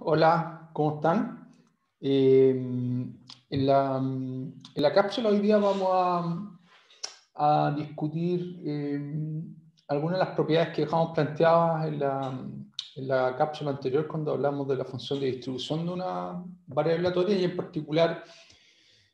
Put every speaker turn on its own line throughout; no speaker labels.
Hola, ¿cómo están? En la cápsula hoy día vamos a discutir algunas de las propiedades que dejamos planteadas en la cápsula anterior cuando hablamos de la función de distribución de una variable aleatoria, y en particular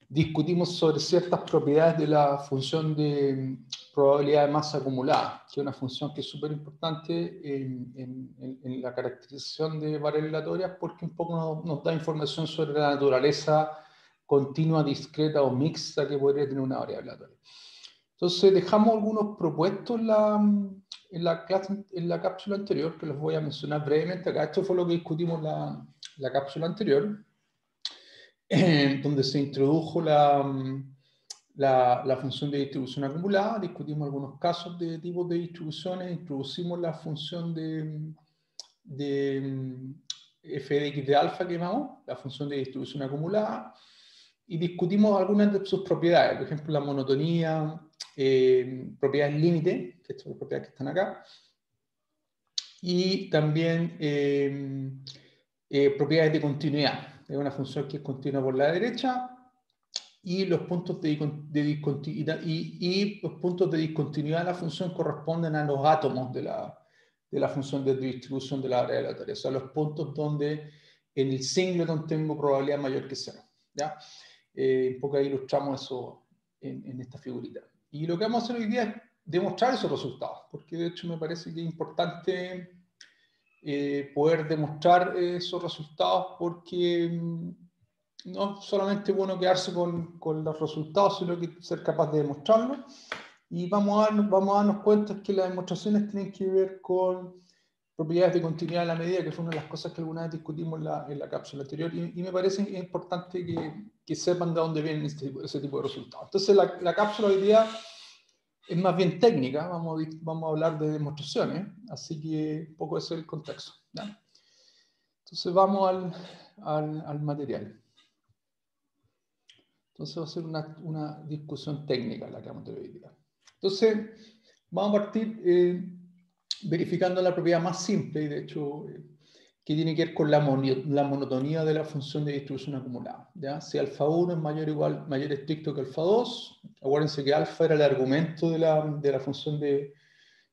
discutimos sobre ciertas propiedades de la función de probabilidad de masa acumulada, que es una función que es súper importante en la caracterización de variables aleatorias, porque un poco nos da información sobre la naturaleza continua, discreta o mixta que podría tener una variable aleatoria. Entonces dejamos algunos propuestos en la cápsula anterior, que los voy a mencionar brevemente acá. Esto fue lo que discutimos en la cápsula anterior, donde se introdujo la función de distribución acumulada. Discutimos algunos casos de tipos de distribuciones, introducimos la función de f de x de alfa que llamamos, la función de distribución acumulada, y discutimos algunas de sus propiedades, por ejemplo, la monotonía, propiedades límite, que son las propiedades que están acá, y también propiedades de continuidad. Es una función que es continua por la derecha, y los puntos de discontinuidad los puntos de discontinuidad de la función corresponden a los átomos de la función de distribución de la variable aleatoria, o sea, los puntos donde en el singleton tengo probabilidad mayor que cero, ¿ya? Un poco ahí ilustramos eso en esta figurita. Y lo que vamos a hacer hoy día es demostrar esos resultados, porque de hecho me parece que es importante poder demostrar esos resultados, porque no solamente es bueno quedarse con los resultados, sino que ser capaz de demostrarlos. Y vamos a darnos cuenta que las demostraciones tienen que ver con propiedades de continuidad de la medida, que fue una de las cosas que alguna vez discutimos en la cápsula anterior, y me parece importante que sepan de dónde vienen ese tipo de resultados. Entonces la cápsula hoy día es más bien técnica, vamos a hablar de demostraciones, así que un poco ese es el contexto, ¿ya? Entonces vamos al material. Entonces va a ser una discusión técnica la que vamos a tener hoy día. Entonces vamos a partir verificando la propiedad más simple, y de hecho que tiene que ver con la monotonía de la función de distribución acumulada, ¿ya? Si alfa 1 es mayor estricto que alfa 2, acuérdense que alfa era el argumento de la función de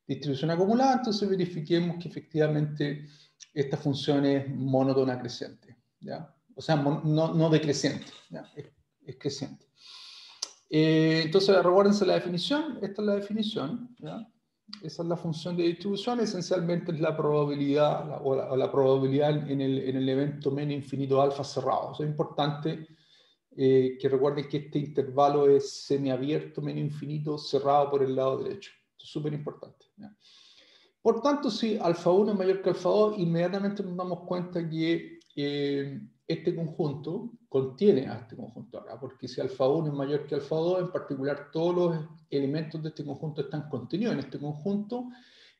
distribución acumulada, entonces verifiquemos que efectivamente esta función es monótona creciente, ¿ya? O sea, no decreciente, ¿ya? Es creciente. Entonces, recuérdense la definición. Esta es la definición, ¿ya? Esa es la función de distribución. Esencialmente es la probabilidad, la probabilidad en el evento menos infinito alfa cerrado. O sea, es importante que recuerden que este intervalo es semiabierto, menos infinito, cerrado por el lado derecho. Esto es súper importante, ¿ya? Por tanto, si alfa 1 es mayor que alfa 2, inmediatamente nos damos cuenta que este conjunto contiene a este conjunto acá, porque si alfa 1 es mayor que alfa 2, en particular todos los elementos de este conjunto están contenidos en este conjunto.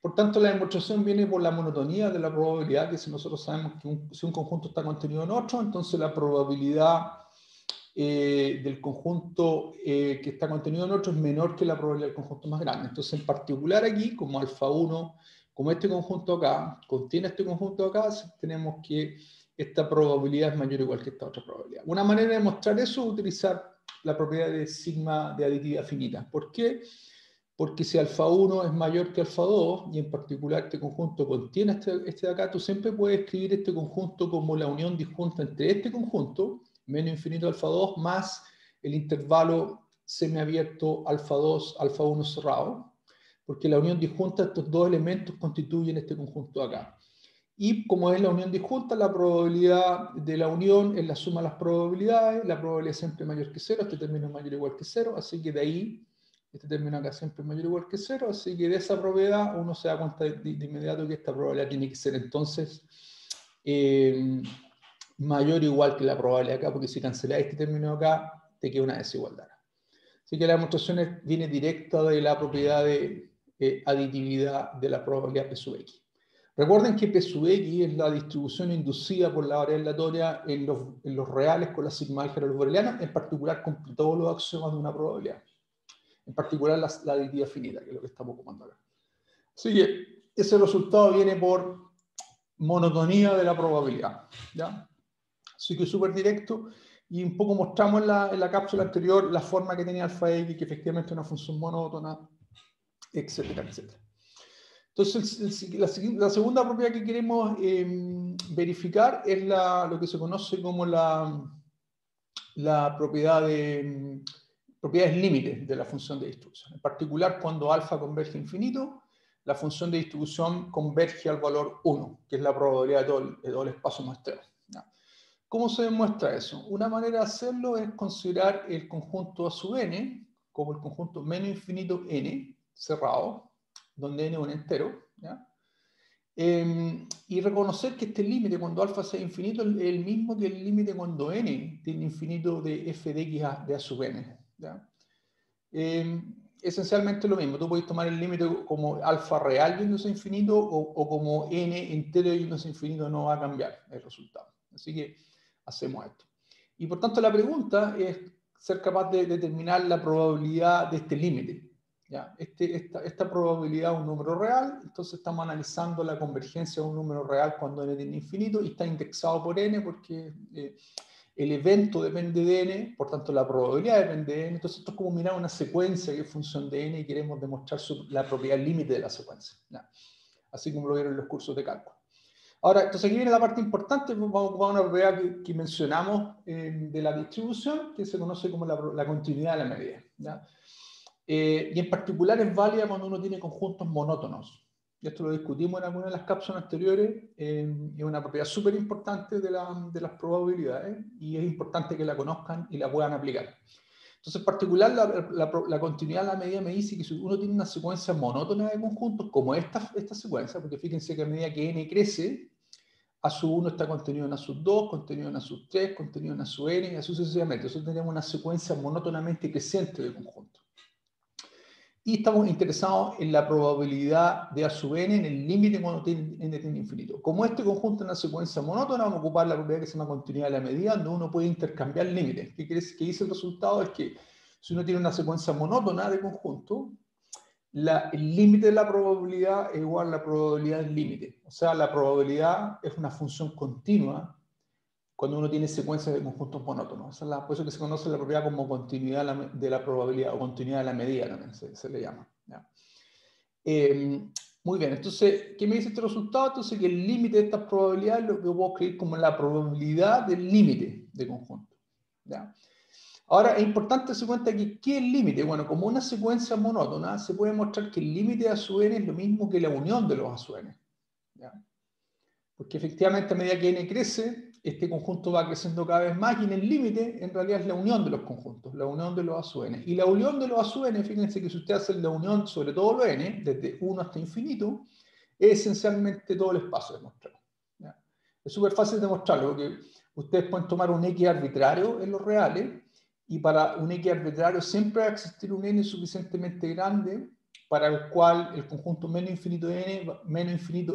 Por tanto, la demostración viene por la monotonía de la probabilidad, que si nosotros sabemos que si un conjunto está contenido en otro, entonces la probabilidad del conjunto que está contenido en otro es menor que la probabilidad del conjunto más grande. Entonces, en particular aquí, como alfa 1, como este conjunto acá contiene este conjunto acá, tenemos que esta probabilidad es mayor o igual que esta otra probabilidad. Una manera de mostrar eso es utilizar la propiedad de sigma de aditividad finita. ¿Por qué? Porque si alfa 1 es mayor que alfa 2, y en particular este conjunto contiene este de acá, tú siempre puedes escribir este conjunto como la unión disjunta entre este conjunto, menos infinito alfa 2, más el intervalo semiabierto alfa 2, alfa 1 cerrado, porque la unión disjunta de estos dos elementos constituyen este conjunto acá. Y como es la unión disjunta, la probabilidad de la unión es la suma de las probabilidades, la probabilidad siempre es mayor que cero, este término es mayor o igual que cero, así que de ahí, este término acá siempre es mayor o igual que cero, así que de esa propiedad uno se da cuenta de inmediato que esta probabilidad tiene que ser entonces mayor o igual que la probabilidad acá, porque si canceláis este término acá, te queda una desigualdad. Así que la demostración viene directa de la propiedad de aditividad de la probabilidad P sub X. Recuerden que P sub X es la distribución inducida por la variable aleatoria en los reales con la sigma álgebra boreliana, en particular con todos los axiomas de una probabilidad. En particular la aditividad finita, que es lo que estamos ocupando acá. Así que ese resultado viene por monotonía de la probabilidad, ¿ya? Así que súper directo, y un poco mostramos en la cápsula anterior la forma que tenía alfa X, que efectivamente es una función monótona, etcétera, etcétera. Entonces, la segunda propiedad que queremos verificar es lo que se conoce como la propiedad de propiedades límites de la función de distribución. En particular, cuando alfa converge a infinito, la función de distribución converge al valor 1, que es la probabilidad de todo el espacio muestreo. ¿Cómo se demuestra eso? Una manera de hacerlo es considerar el conjunto A sub n como el conjunto menos infinito n cerrado, donde n es un entero, ¿ya? Y reconocer que este límite cuando alfa sea infinito es el mismo que el límite cuando n tiene infinito de f de x de A sub n, ¿ya? Esencialmente lo mismo. Tú puedes tomar el límite como alfa real yéndose a infinito o como n entero yéndose a infinito, no va a cambiar el resultado. Así que hacemos esto. Y por tanto la pregunta es ser capaz de determinar la probabilidad de este límite. ¿Ya? Esta probabilidad es un número real, entonces estamos analizando la convergencia de un número real cuando n tiene infinito y está indexado por n porque el evento depende de n, por tanto la probabilidad depende de n. Entonces esto es como mirar una secuencia que es función de n y queremos demostrar la propiedad límite de la secuencia. ¿Ya? Así como lo vieron en los cursos de cálculo. Ahora, entonces aquí viene la parte importante, vamos a ocupar una propiedad que mencionamos de la distribución, que se conoce como la continuidad de la medida, ¿ya? Y en particular es válida cuando uno tiene conjuntos monótonos. Y esto lo discutimos en algunas de las cápsulas anteriores, es una propiedad súper importante de las probabilidades y es importante que la conozcan y la puedan aplicar. Entonces, en particular, la continuidad de la medida me dice que si uno tiene una secuencia monótona de conjuntos, como esta secuencia, porque fíjense que a medida que n crece, A sub 1 está contenido en A sub 2, contenido en A sub 3, contenido en A sub n, y así sucesivamente. Nosotros tenemos una secuencia monótonamente creciente de conjuntos. Y estamos interesados en la probabilidad de A sub n en el límite cuando n tiene infinito. Como este conjunto es una secuencia monótona, vamos a ocupar la propiedad que se llama continuidad de la medida, donde uno puede intercambiar límites. ¿Qué dice el resultado? Es que si uno tiene una secuencia monótona de conjunto, el límite de la probabilidad es igual a la probabilidad del límite. O sea, la probabilidad es una función continua cuando uno tiene secuencias de conjuntos monótonos. Por eso que se conoce la propiedad como continuidad de la probabilidad o continuidad de la medida también se le llama. ¿Ya? Muy bien, entonces, ¿qué me dice este resultado? Entonces, que el límite de estas probabilidades lo puedo escribir como la probabilidad del límite de conjunto. ¿Ya? Ahora, es importante darse cuenta que ¿qué es el límite? Bueno, como una secuencia monótona, se puede mostrar que el límite de A sub n es lo mismo que la unión de los A sub n. ¿Ya? Porque efectivamente a medida que n crece, este conjunto va creciendo cada vez más y en el límite en realidad es la unión de los conjuntos, la unión de los A sub n. Y la unión de los A sub n, fíjense que si usted hace la unión sobre todo lo n, desde 1 hasta infinito, es esencialmente todo el espacio demostrado. ¿Ya? Es súper fácil demostrarlo porque ustedes pueden tomar un x arbitrario en los reales y para un x arbitrario siempre va a existir un n suficientemente grande para el cual el conjunto menos infinito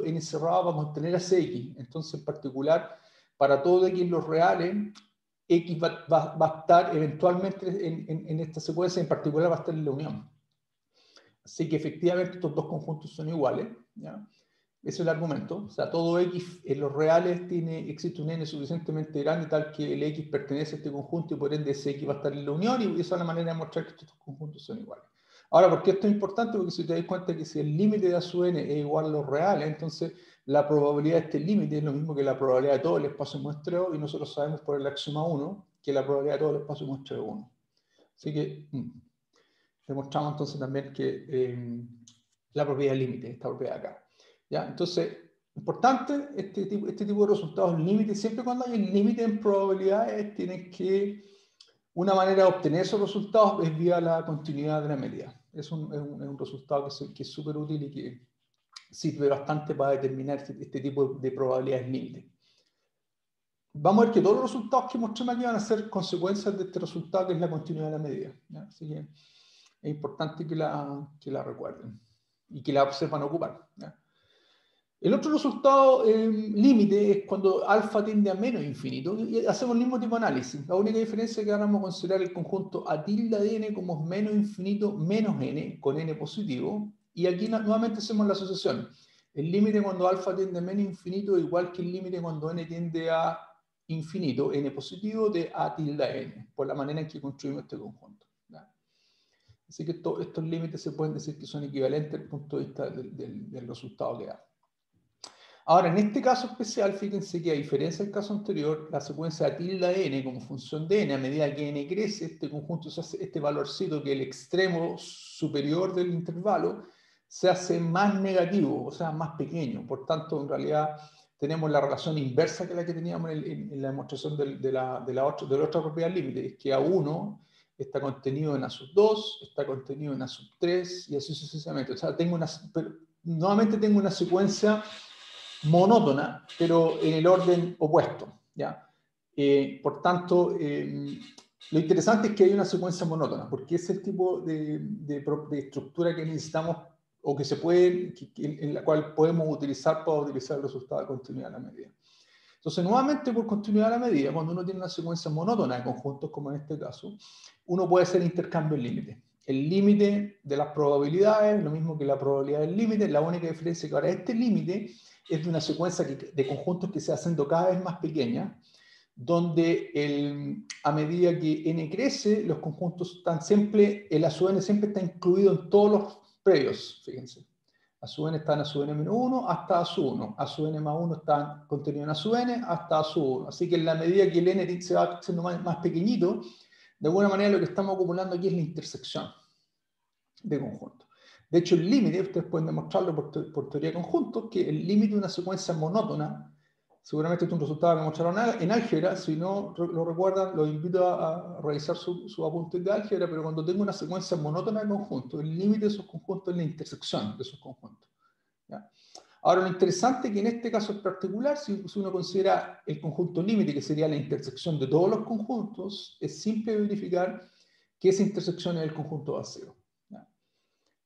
n cerrado va a contener a ese x. Entonces, en particular, para todo x en los reales, x va a estar eventualmente en esta secuencia, en particular va a estar en la unión. Así que efectivamente estos dos conjuntos son iguales, ¿ya? Ese es el argumento. O sea, todo x en los reales existe un n suficientemente grande tal que el x pertenece a este conjunto y por ende ese x va a estar en la unión y esa es la manera de mostrar que estos conjuntos son iguales. Ahora, ¿por qué esto es importante? Porque si te das cuenta que si el límite de A sub n es igual a los reales, entonces la probabilidad de este límite es lo mismo que la probabilidad de todo el espacio muestreo y nosotros sabemos por el axioma 1 que la probabilidad de todo el espacio muestreo es 1. Así que demostramos entonces también que la propiedad límite, esta propiedad acá. ¿Ya? Entonces, importante, este tipo de resultados límites, siempre cuando hay un límite en probabilidades, tienes que, una manera de obtener esos resultados es vía la continuidad de la medida. Es un resultado que es súper útil y que sirve bastante para determinar este tipo de probabilidades límites. Vamos a ver que todos los resultados que mostremos aquí van a ser consecuencias de este resultado que es la continuidad de la medida. ¿Ya? Así que es importante que la recuerden y que la sepan ocupar. ¿Ya? El otro resultado límite es cuando alfa tiende a menos infinito y hacemos el mismo tipo de análisis. La única diferencia es que ahora vamos a considerar el conjunto A tilde de n como menos infinito menos n con n positivo y aquí nuevamente hacemos la asociación. El límite cuando alfa tiende a menos infinito es igual que el límite cuando n tiende a infinito, n positivo, de a tilde n, por la manera en que construimos este conjunto. ¿Ya? Así que estos límites se pueden decir que son equivalentes desde el punto de vista del resultado que da. Ahora, en este caso especial, fíjense que a diferencia del caso anterior, la secuencia a tilde n como función de n, a medida que n crece, este conjunto se hace, este valorcito que es el extremo superior del intervalo, se hace más negativo, o sea, más pequeño. Por tanto, en realidad, tenemos la relación inversa que la que teníamos en la demostración de la otra propiedad límite, es que A1 está contenido en A2, está contenido en A3 y así sucesivamente. O sea, nuevamente tengo una secuencia monótona, pero en el orden opuesto. ¿Ya? Por tanto, lo interesante es que hay una secuencia monótona, porque es el tipo de estructura que necesitamos o que se puede, en la cual podemos utilizar para utilizar el resultado de continuidad a la medida. Entonces, nuevamente, por continuidad a la medida, cuando uno tiene una secuencia monótona de conjuntos, como en este caso, uno puede hacer intercambio en límite. El límite de las probabilidades, lo mismo que la probabilidad del límite, la única diferencia es que ahora este límite es de una secuencia de conjuntos que se va haciendo cada vez más pequeña, donde a medida que n crece, los conjuntos están siempre, el A sub n siempre está incluido en todos los previos, fíjense. A sub n está en A sub n menos 1 hasta A sub 1. A sub n más 1 está contenido en A sub n hasta A sub 1. Así que en la medida que el n se va haciendo más pequeñito, de alguna manera lo que estamos acumulando aquí es la intersección de conjuntos. De hecho, el límite, ustedes pueden demostrarlo por teoría de conjuntos, que el límite de una secuencia monótona, seguramente este es un resultado que mostraron en álgebra, si no lo recuerdan, los invito a revisar su apunte de álgebra, pero cuando tengo una secuencia monótona de conjuntos, el límite de esos conjuntos es la intersección de esos conjuntos. ¿Ya? Ahora, lo interesante es que en este caso en particular, si uno considera el conjunto límite, que sería la intersección de todos los conjuntos, es simple verificar que esa intersección es el conjunto vacío.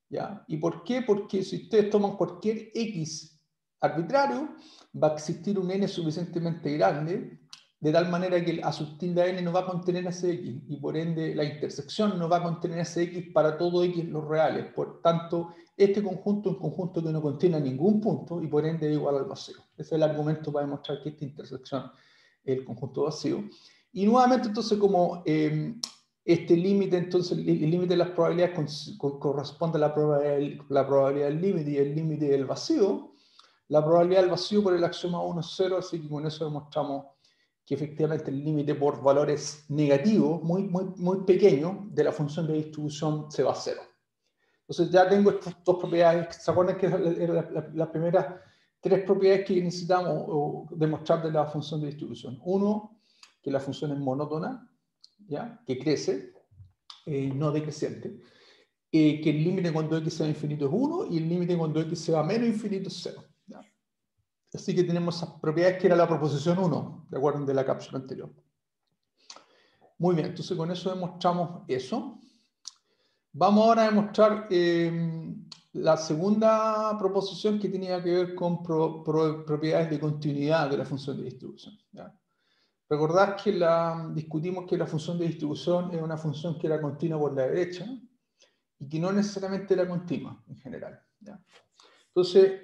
¿Ya? ¿Y por qué? Porque si ustedes toman cualquier x arbitrario, va a existir un n suficientemente grande, de tal manera que a sub tilde n no va a contener ese x, y por ende la intersección no va a contener ese x para todo x los reales. Por tanto, este conjunto es un conjunto que no contiene ningún punto, y por ende es igual al vacío. Ese es el argumento para demostrar que esta intersección es el conjunto vacío. Y nuevamente, entonces, como este límite, entonces, el límite de las probabilidades corresponde a la probabilidad del límite y el límite del vacío. La probabilidad del vacío por el axioma 1 es 0, así que con eso demostramos que efectivamente el límite por valores negativos, muy pequeño, de la función de distribución se va a 0. Entonces ya tengo estas dos propiedades. ¿Se acuerdan que eran las primeras tres propiedades que necesitamos demostrar de la función de distribución? Uno, que la función es monótona, ¿ya? Que crece, no decreciente, que el límite cuando x se va a infinito es 1 y el límite cuando x se va a menos infinito es 0. ¿Ya? Así que tenemos esas propiedades que era la proposición 1, ¿de acuerdo? De la cápsula anterior. Muy bien, entonces con eso demostramos eso. Vamos ahora a demostrar la segunda proposición que tenía que ver con propiedades de continuidad de la función de distribución. ¿Ya? Recordad que discutimos que la función de distribución es una función que era continua por la derecha y que no necesariamente era continua en general. ¿Ya? Entonces,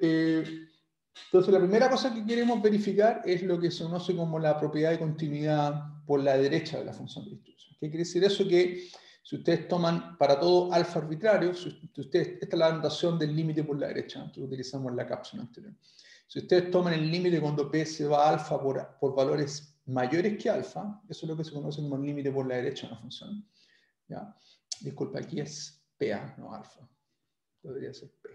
la primera cosa que queremos verificar es lo que se conoce como la propiedad de continuidad por la derecha de la función de distribución. ¿Qué quiere decir eso? Que si ustedes toman para todo alfa arbitrario, esta es la notación del límite por la derecha que utilizamos en la cápsula anterior. Si ustedes toman el límite cuando p se va a alfa por valores mayores que alfa, eso es lo que se conoce como el límite por la derecha de una función. ¿Ya? Disculpa, aquí es PA, no alfa. Debería ser P.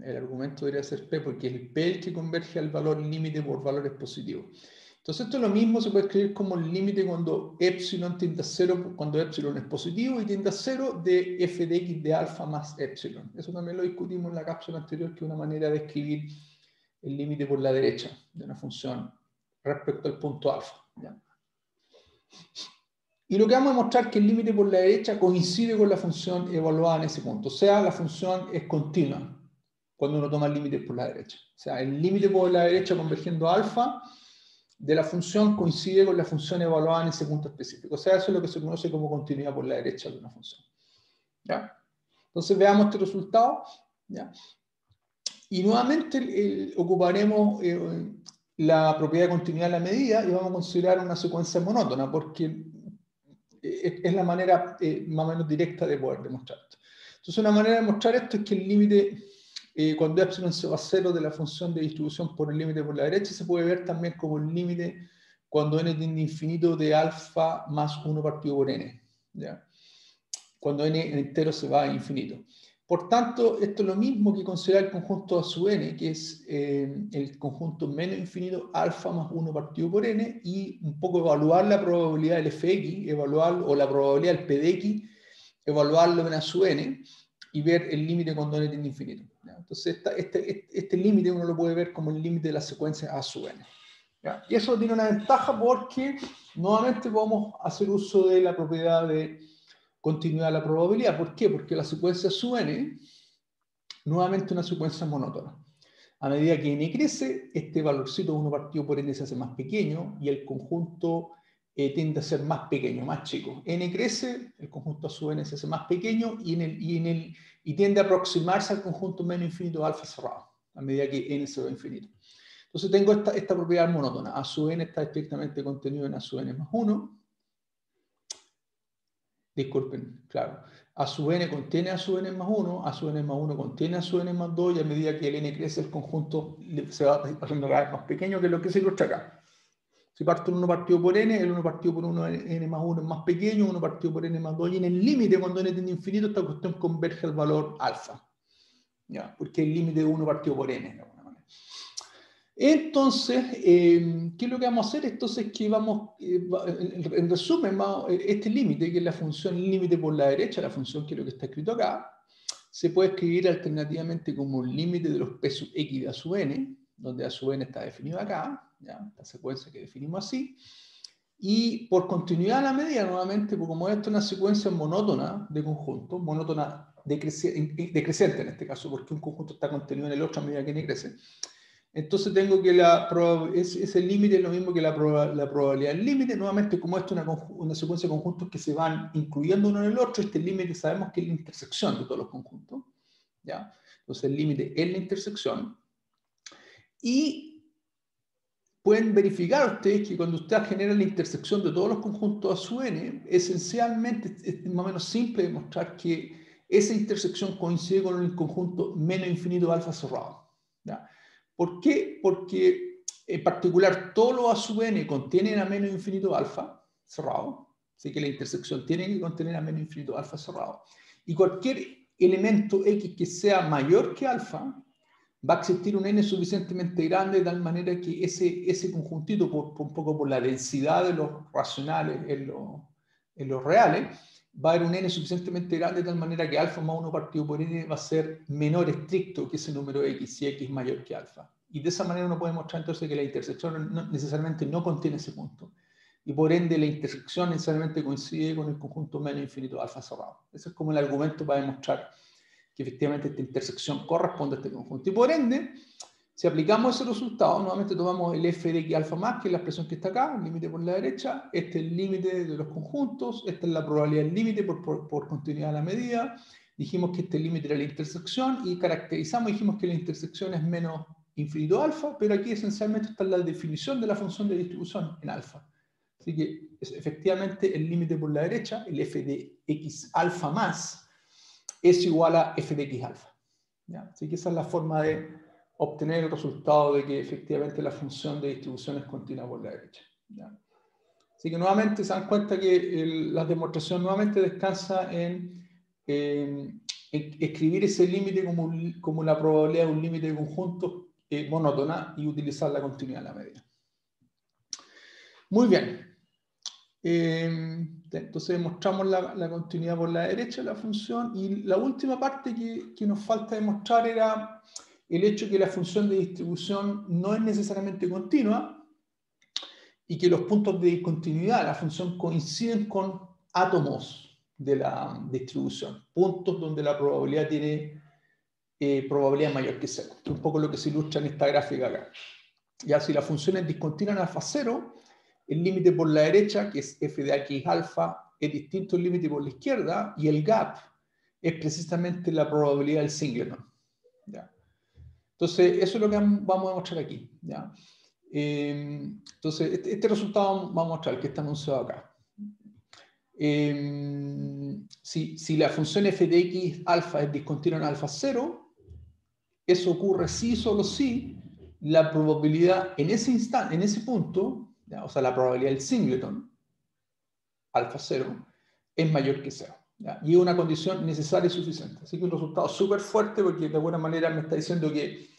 El argumento debería ser P porque es el P el que converge al valor límite por valores positivos. Entonces esto es lo mismo, se puede escribir como el límite cuando epsilon tiende a 0, cuando epsilon es positivo y tiende a 0 de f de x de alfa más epsilon. Eso también lo discutimos en la cápsula anterior, que es una manera de escribir el límite por la derecha de una función respecto al punto alfa. ¿Ya? Y lo que vamos a demostrar es que el límite por la derecha coincide con la función evaluada en ese punto. O sea, la función es continua cuando uno toma el límite por la derecha. O sea, el límite por la derecha convergiendo a alfa de la función coincide con la función evaluada en ese punto específico. O sea, eso es lo que se conoce como continuidad por la derecha de una función. ¿Ya? Entonces veamos este resultado. ¿Ya? Y nuevamente ocuparemos la propiedad de continuidad de la medida y vamos a considerar una secuencia monótona, porque es la manera más o menos directa de poder demostrar esto. Entonces, una manera de demostrar esto es que el límite, cuando epsilon se va a 0 de la función de distribución por el límite por la derecha, se puede ver también como el límite cuando n tiende a infinito de alfa más 1 partido por n, ¿ya? Cuando n entero se va a infinito. Por tanto, esto es lo mismo que considerar el conjunto A sub n, que es el conjunto menos infinito alfa más 1 partido por n, y un poco evaluar la probabilidad del fx, o la probabilidad del p de x, evaluarlo en A sub n, y ver el límite cuando n tiende a infinito. ¿Ya? Entonces, este límite uno lo puede ver como el límite de la secuencia A sub n. ¿Ya? Y eso tiene una ventaja porque nuevamente podemos hacer uso de la propiedad de continuidad de la probabilidad. ¿Por qué? Porque la secuencia sub n, nuevamente una secuencia monótona. A medida que n crece, este valorcito 1 partido por n se hace más pequeño y el conjunto tiende a ser más pequeño, más chico. N crece, el conjunto A sub n se hace más pequeño y tiende a aproximarse al conjunto menos infinito alfa cerrado, a medida que n se va a infinito. Entonces tengo esta propiedad monótona. A sub n está estrictamente contenido en A sub n más 1. Disculpen, claro. A sub n contiene A sub n más 1, A sub n más 1 contiene A sub n más 2, y a medida que el n crece, el conjunto se va haciendo cada vez más pequeño, que es lo que se ilustra acá. Si parto el 1 partido por n, el 1 partido por 1 n más 1 es más pequeño, 1 partido por n más 2, y en el límite, cuando n tiende a infinito, esta cuestión converge al valor alfa. ¿Ya? Porque el límite de 1 partido por n, de alguna manera. Entonces, ¿qué es lo que vamos a hacer? Entonces, que vamos, en resumen, este límite, que es la función límite por la derecha, la función que es lo que está escrito acá, se puede escribir alternativamente como un límite de los p sub x de A sub n, donde A sub n está definido acá, ¿ya? Esta secuencia que definimos así, y por continuidad de la medida, nuevamente, porque como esto es una secuencia monótona de conjuntos, monótona decreciente en este caso, porque un conjunto está contenido en el otro a medida que n crece. Entonces tengo que ese límite es lo mismo que la probabilidad del límite. Nuevamente, como esto es una secuencia de conjuntos que se van incluyendo uno en el otro, este límite sabemos que es la intersección de todos los conjuntos, ¿ya? Entonces el límite es la intersección. Y pueden verificar ustedes que cuando ustedes generan la intersección de todos los conjuntos A sub n, esencialmente es más o menos simple demostrar que esa intersección coincide con el conjunto menos infinito alfa cerrado, ¿ya? ¿Por qué? Porque en particular todos los A sub n contienen a menos infinito alfa cerrado, así que la intersección tiene que contener a menos infinito alfa cerrado. Y cualquier elemento x que sea mayor que alfa, va a existir un n suficientemente grande de tal manera que ese conjuntito, un poco por la densidad de los racionales en los reales, va a haber un n suficientemente grande de tal manera que alfa más 1 partido por n va a ser menor estricto que ese número x, si x es mayor que alfa. Y de esa manera uno puede mostrar entonces que la intersección necesariamente no contiene ese punto. Y por ende la intersección necesariamente coincide con el conjunto menos infinito alfa cerrado. Ese es como el argumento para demostrar que efectivamente esta intersección corresponde a este conjunto. Y por ende, si aplicamos ese resultado, nuevamente tomamos el f de x alfa más, que es la expresión que está acá, el límite por la derecha, este es el límite de los conjuntos, esta es la probabilidad del límite por continuidad de la medida, dijimos que este límite era la intersección y caracterizamos, dijimos que la intersección es menos infinito alfa, pero aquí esencialmente está la definición de la función de distribución en alfa. Así que efectivamente el límite por la derecha, el f de x alfa más, es igual a f de x alfa. ¿Ya? Así que esa es la forma de obtener el resultado de que efectivamente la función de distribución es continua por la derecha. ¿Ya? Así que nuevamente se dan cuenta que la demostración nuevamente descansa en escribir ese límite como la probabilidad de un límite de conjuntos monótona y utilizar la continuidad de la medida. Muy bien. Entonces demostramos la continuidad por la derecha de la función, y la última parte que nos falta demostrar era el hecho que la función de distribución no es necesariamente continua y que los puntos de discontinuidad de la función coinciden con átomos de la distribución, puntos donde la probabilidad tiene probabilidad mayor que 0, que es un poco lo que se ilustra en esta gráfica acá. Ya si la función es discontinua en alfa 0, el límite por la derecha, que es f de x alfa, es distinto al límite por la izquierda, y el gap es precisamente la probabilidad del singleton. ¿Ya? Entonces, eso es lo que vamos a mostrar aquí, ¿ya? Entonces, este resultado vamos a mostrar, que está anunciado acá. Si la función f de x alfa es discontinua en alfa 0, eso ocurre sí, solo si la probabilidad en ese instante, en ese punto, ¿ya? O sea, la probabilidad del singleton, alfa 0, es mayor que 0. ¿Ya? Y es una condición necesaria y suficiente. Así que un resultado súper fuerte porque de alguna manera me está diciendo que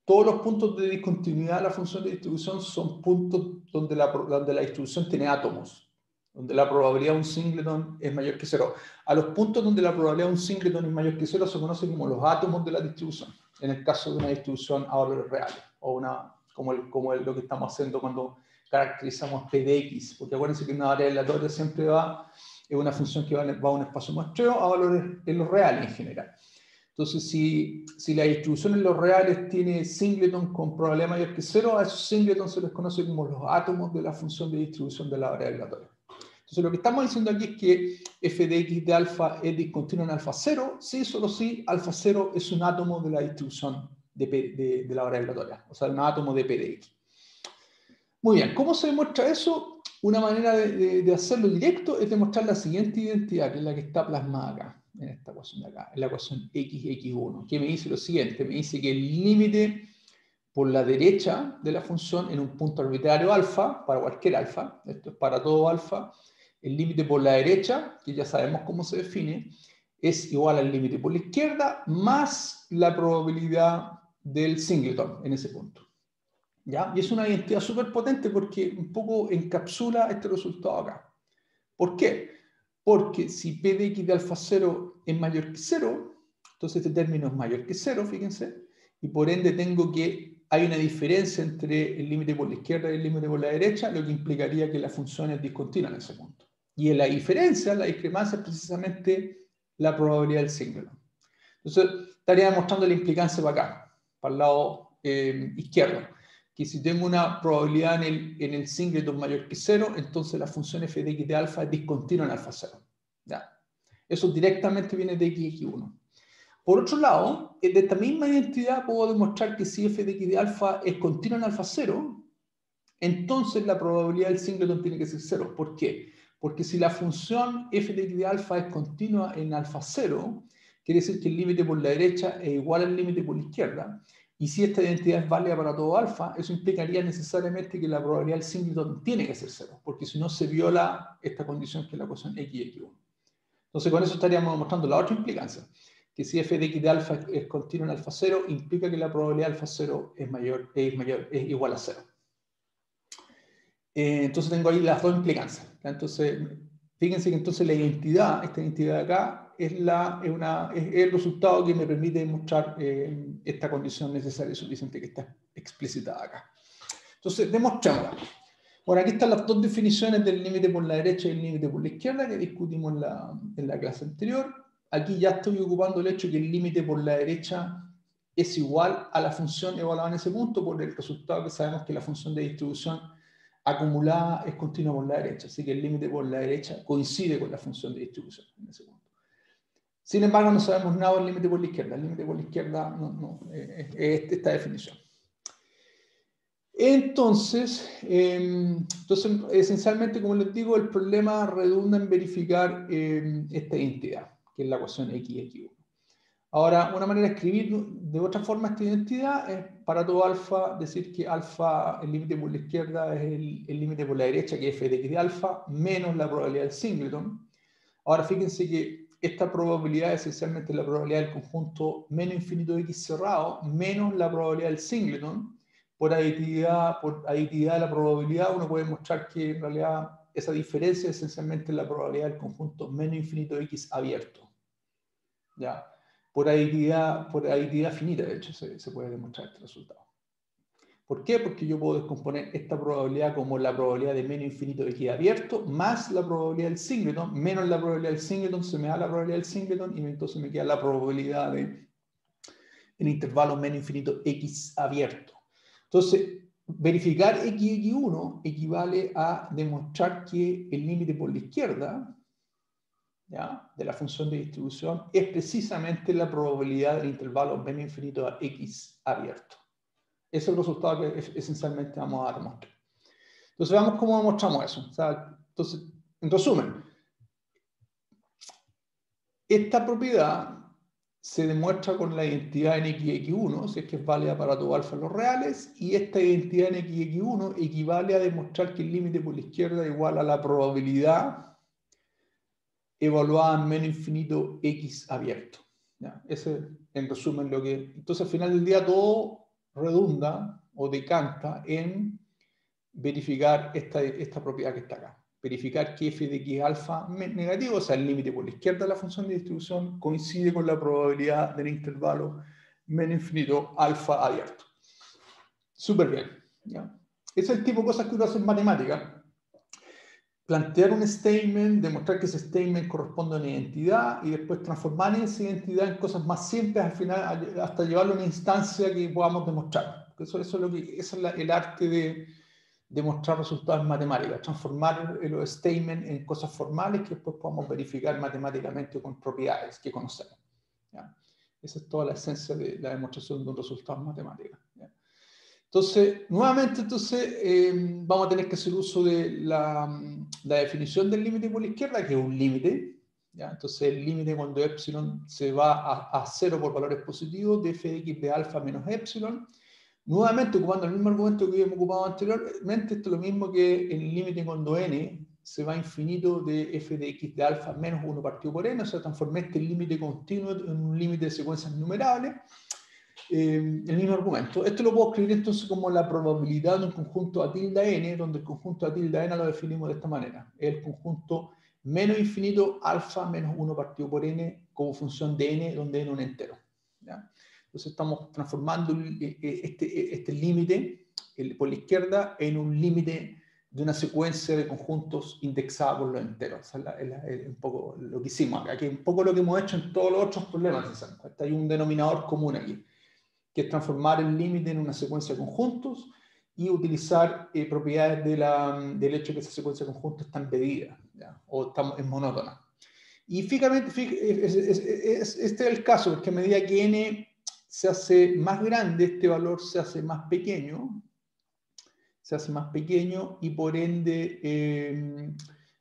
todos los puntos de discontinuidad de la función de distribución son puntos donde la distribución tiene átomos, donde la probabilidad de un singleton es mayor que 0. A los puntos donde la probabilidad de un singleton es mayor que 0 se conocen como los átomos de la distribución, en el caso de una distribución a valores reales, o como lo que estamos haciendo cuando caracterizamos P de X, porque acuérdense que una variable aleatoria siempre es una función que va a un espacio muestreo a valores en los reales en general. Entonces, si la distribución en los reales tiene singleton con probabilidad mayor que 0, a esos singletons se les conoce como los átomos de la función de distribución de la variable aleatoria. Entonces, lo que estamos diciendo aquí es que f de x de alfa es discontinua en alfa 0, sí, solo si alfa 0 es un átomo de la distribución de la variable aleatoria, o sea, un átomo de p de x. Muy bien, ¿cómo se demuestra eso? Una manera de hacerlo directo es demostrar la siguiente identidad, que es la que está plasmada acá, en esta ecuación de acá, en la ecuación x1, que me dice lo siguiente, me dice que el límite por la derecha de la función en un punto arbitrario alfa, para cualquier alfa, esto es para todo alfa, el límite por la derecha, que ya sabemos cómo se define, es igual al límite por la izquierda más la probabilidad del singleton en ese punto. ¿Ya? Y es una identidad súper potente porque un poco encapsula este resultado acá. ¿Por qué? Porque si p de x de alfa 0 es mayor que 0, entonces este término es mayor que 0, fíjense, y por ende tengo que hay una diferencia entre el límite por la izquierda y el límite por la derecha, lo que implicaría que la función es discontinua en ese punto. Y en la diferencia, la discrepancia es precisamente la probabilidad del singleton. Entonces, estaría demostrando la implicancia para acá, para el lado izquierdo, que si tengo una probabilidad en el singleton mayor que 0, entonces la función f de x de alfa es discontinua en alfa 0. ¿Ya? Eso directamente viene de x1. Por otro lado, de esta misma identidad puedo demostrar que si f de x de alfa es continua en alfa 0, entonces la probabilidad del singleton tiene que ser 0. ¿Por qué? Porque si la función f de x de alfa es continua en alfa 0, quiere decir que el límite por la derecha es igual al límite por la izquierda. Y si esta identidad es válida para todo alfa, eso implicaría necesariamente que la probabilidad del singleton tiene que ser 0, porque si no se viola esta condición que es la ecuación x1. Entonces con eso estaríamos mostrando la otra implicancia, que si f de x de alfa es continua en alfa 0, implica que la probabilidad de alfa 0 es igual a 0. Entonces tengo ahí las dos implicancias. Entonces, fíjense que entonces la identidad, esta identidad de acá, es el resultado que me permite demostrar esta condición necesaria y suficiente que está explicitada acá. Entonces, demostramos. Bueno, aquí están las dos definiciones del límite por la derecha y el límite por la izquierda que discutimos en la clase anterior. Aquí ya estoy ocupando el hecho que el límite por la derecha es igual a la función evaluada en ese punto por el resultado que sabemos que la función de distribución acumulada es continua por la derecha, así que el límite por la derecha coincide con la función de distribución en ese punto. Sin embargo, no sabemos nada del límite por la izquierda. El límite por la izquierda es esta definición. Entonces, esencialmente, como les digo, el problema redunda en verificar esta identidad, que es la ecuación x1. Ahora, una manera de escribir de otra forma esta identidad es para todo alfa decir que alfa, el límite por la izquierda es el límite por la derecha, que es f de x de alfa, menos la probabilidad del singleton. Ahora, fíjense que esta probabilidad es esencialmente la probabilidad del conjunto menos infinito de x cerrado, menos la probabilidad del singleton. Por aditividad de la probabilidad, uno puede mostrar que en realidad esa diferencia es esencialmente la probabilidad del conjunto menos infinito de x abierto. ¿Ya? Por aditividad finita, de hecho, se puede demostrar este resultado. ¿Por qué? Porque yo puedo descomponer esta probabilidad como la probabilidad de menos infinito de x abierto más la probabilidad del singleton, menos la probabilidad del singleton, se me da la probabilidad del singleton y entonces me queda la probabilidad de en intervalo menos infinito x abierto. Entonces, verificar x1 equivale a demostrar que el límite por la izquierda ¿ya?, de la función de distribución es precisamente la probabilidad del intervalo menos infinito a x abierto. Ese es el resultado que esencialmente vamos a demostrar. Entonces, veamos cómo demostramos eso. O sea, entonces, en resumen, esta propiedad se demuestra con la identidad en x1, si es que es válida para todo alfa en los reales, y esta identidad en x1 equivale a demostrar que el límite por la izquierda es igual a la probabilidad evaluada en menos infinito x abierto. ¿Ya? Ese, en resumen, lo que... Entonces, al final del día, todo redunda o decanta en verificar esta propiedad que está acá. Verificar que f de x alfa negativo, o sea, el límite por la izquierda de la función de distribución, coincide con la probabilidad del intervalo menos infinito alfa abierto. Súper bien. ¿Ya? Ese es el tipo de cosas que uno hace en matemática. Plantear un statement, demostrar que ese statement corresponde a una identidad y después transformar esa identidad en cosas más simples al final, hasta llevarlo a una instancia que podamos demostrar. Eso es el arte de demostrar resultados en matemáticas, transformar los statements en cosas formales que después podamos verificar matemáticamente con propiedades que conocemos. ¿Ya? Esa es toda la esencia de la demostración de un resultado en matemáticas. ¿Ya? Entonces, nuevamente, vamos a tener que hacer uso de la definición del límite por la izquierda, que es un límite. ¿Ya? Entonces, el límite cuando epsilon se va a 0 por valores positivos de f de x de alfa menos epsilon. Nuevamente, ocupando el mismo argumento que habíamos ocupado anteriormente, esto es lo mismo que el límite cuando n se va a infinito de f de x de alfa menos 1 partido por n, o sea, transformé este límite continuo en un límite de secuencias numerables. El mismo argumento. Esto lo puedo escribir entonces como la probabilidad de un conjunto a tilde n, donde el conjunto a tilde n lo definimos de esta manera. El conjunto menos infinito alfa menos 1 partido por n como función de n, donde n es un entero. ¿Ya? Entonces estamos transformando este límite por la izquierda en un límite de una secuencia de conjuntos indexados por los enteros. Es un poco lo que hicimos acá, que es un poco lo que hemos hecho en todos los otros problemas. Hay un denominador común aquí, que es transformar el límite en una secuencia de conjuntos y utilizar propiedades del hecho que esa secuencia de conjuntos está embedida, ¿ya? O es monótona. Y fíjate, este es el caso, porque a medida que n se hace más grande, este valor se hace más pequeño, y por ende,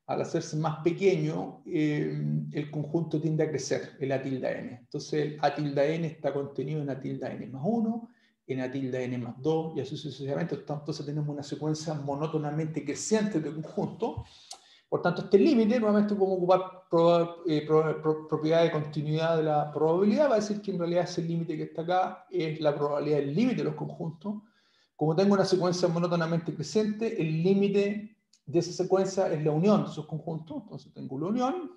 al hacerse más pequeño, el conjunto tiende a crecer, el a tilde n. Entonces el a tilde n está contenido en a tilde n más 1, en a tilde n más 2, y así sucesivamente. Entonces tenemos una secuencia monótonamente creciente de conjuntos. Por tanto, este límite, nuevamente podemos ocupar propiedad de continuidad de la probabilidad, va a decir que en realidad ese límite que está acá es la probabilidad del límite de los conjuntos. Como tengo una secuencia monótonamente creciente, el límite de esa secuencia es la unión de esos conjuntos. Entonces tengo la unión,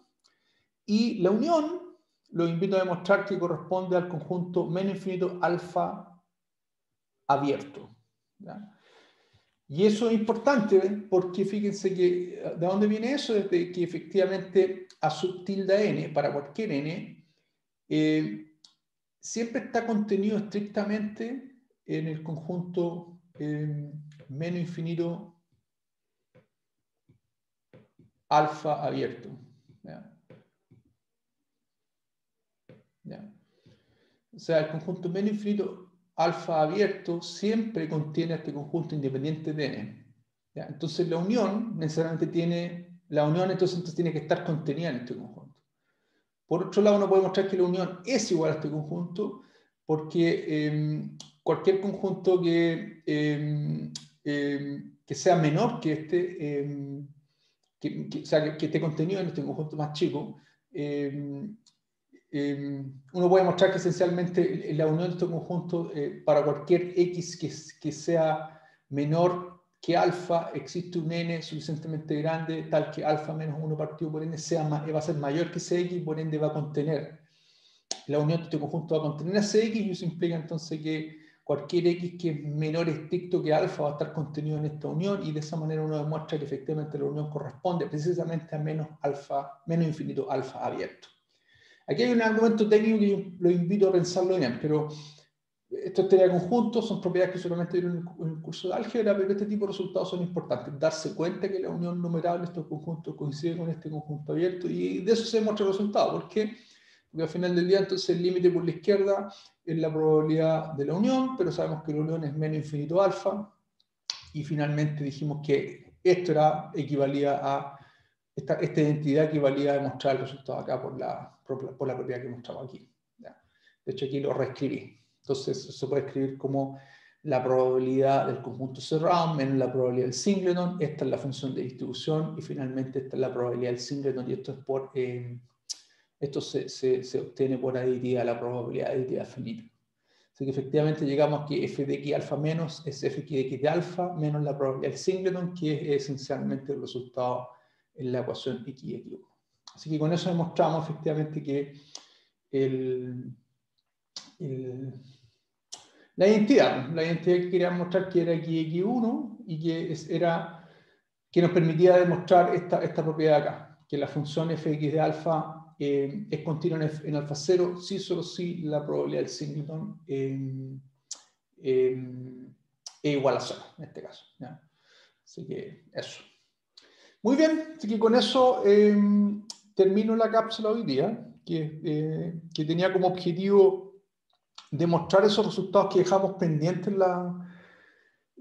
y la unión lo invito a demostrar que corresponde al conjunto menos infinito alfa abierto. ¿Ya? Y eso es importante, ¿ven? Porque fíjense que, ¿de dónde viene eso? Desde que efectivamente a sub tilde n, para cualquier n, siempre está contenido estrictamente en el conjunto menos infinito alfa abierto. ¿Ya? ¿Ya? O sea, el conjunto menos infinito alfa abierto siempre contiene este conjunto independiente de n. ¿Ya? Entonces la unión necesariamente entonces tiene que estar contenida en este conjunto. Por otro lado, uno puede mostrar que la unión es igual a este conjunto porque cualquier conjunto que sea menor que este, o sea, que esté contenido en este conjunto más chico, uno puede mostrar que esencialmente la unión de estos conjuntos para cualquier x que sea menor que alfa, existe un n suficientemente grande tal que alfa menos 1 partido por n va a ser mayor que ese x, por ende va a contener, la unión de este conjunto va a contener ese x, y eso implica entonces que cualquier x que es menor estricto que alfa va a estar contenido en esta unión, y de esa manera uno demuestra que efectivamente la unión corresponde precisamente a menos infinito alfa abierto. Aquí hay un argumento técnico que lo invito a pensarlo bien, pero Esto es teoría de conjuntos, son propiedades que solamente vieron en el curso de álgebra, pero este tipo de resultados son importantes. Darse cuenta que la unión numerable de estos conjuntos coincide con este conjunto abierto, y de eso se demuestra el resultado. ¿Por qué? Porque al final del día, entonces, el límite por la izquierda es la probabilidad de la unión, pero sabemos que la unión es menos infinito alfa, y finalmente dijimos que esto equivalía a, esta identidad equivalía a demostrar el resultado acá por la propiedad que mostraba aquí. ¿Ya? De hecho, aquí lo reescribí. Entonces, se puede escribir como la probabilidad del conjunto cerrado menos la probabilidad del singleton. Esta es la función de distribución, y finalmente esta es la probabilidad del singleton, y esto es por... esto se obtiene por aditividad, la probabilidad aditiva finita. Así que efectivamente llegamos a que f de x alfa menos es f de x de alfa menos la probabilidad del singleton, que es esencialmente el resultado en la ecuación x y x1. Así que con eso demostramos efectivamente que la identidad que queríamos mostrar, que era x y x1, y que nos permitía demostrar esta propiedad acá, que la función fx de alfa es continua en alfa 0, sí, solo si la probabilidad del singleton es igual a 0, en este caso. ¿Ya? Así que eso. Muy bien, así que con eso termino la cápsula hoy día, que tenía como objetivo demostrar esos resultados que dejamos pendientes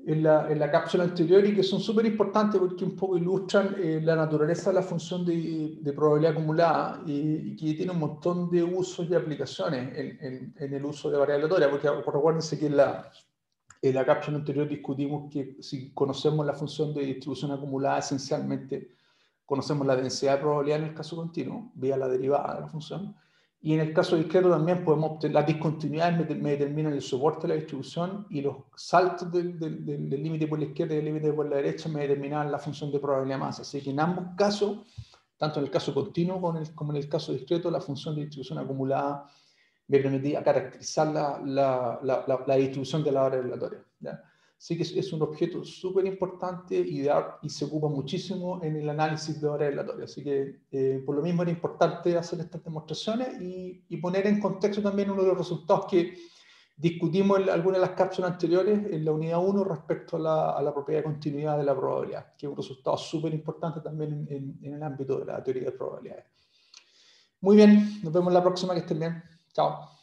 en la cápsula anterior, y que son súper importantes porque un poco ilustran la naturaleza de la función de probabilidad acumulada, y que tiene un montón de usos y aplicaciones en el uso de variable aleatoria. Porque recuérdense que en la cápsula anterior discutimos que si conocemos la función de distribución acumulada, esencialmente conocemos la densidad de probabilidad en el caso continuo, vía la derivada de la función. Y en el caso discreto también podemos obtener las discontinuidades, me determinan el soporte de la distribución, y los saltos del límite por la izquierda y del límite por la derecha me determinan la función de probabilidad masa. Así que en ambos casos, tanto en el caso continuo como en el caso discreto, la función de distribución acumulada me permitía caracterizar la distribución de la variable aleatoria. ¿Ya? Así que es un objeto súper importante y se ocupa muchísimo en el análisis de variables aleatorias. Así que por lo mismo era importante hacer estas demostraciones y poner en contexto también uno de los resultados que discutimos en algunas de las cápsulas anteriores, en la unidad 1, respecto a la propiedad de continuidad de la probabilidad, que es un resultado súper importante también en el ámbito de la teoría de probabilidades. Muy bien, nos vemos la próxima, que estén bien. Chao.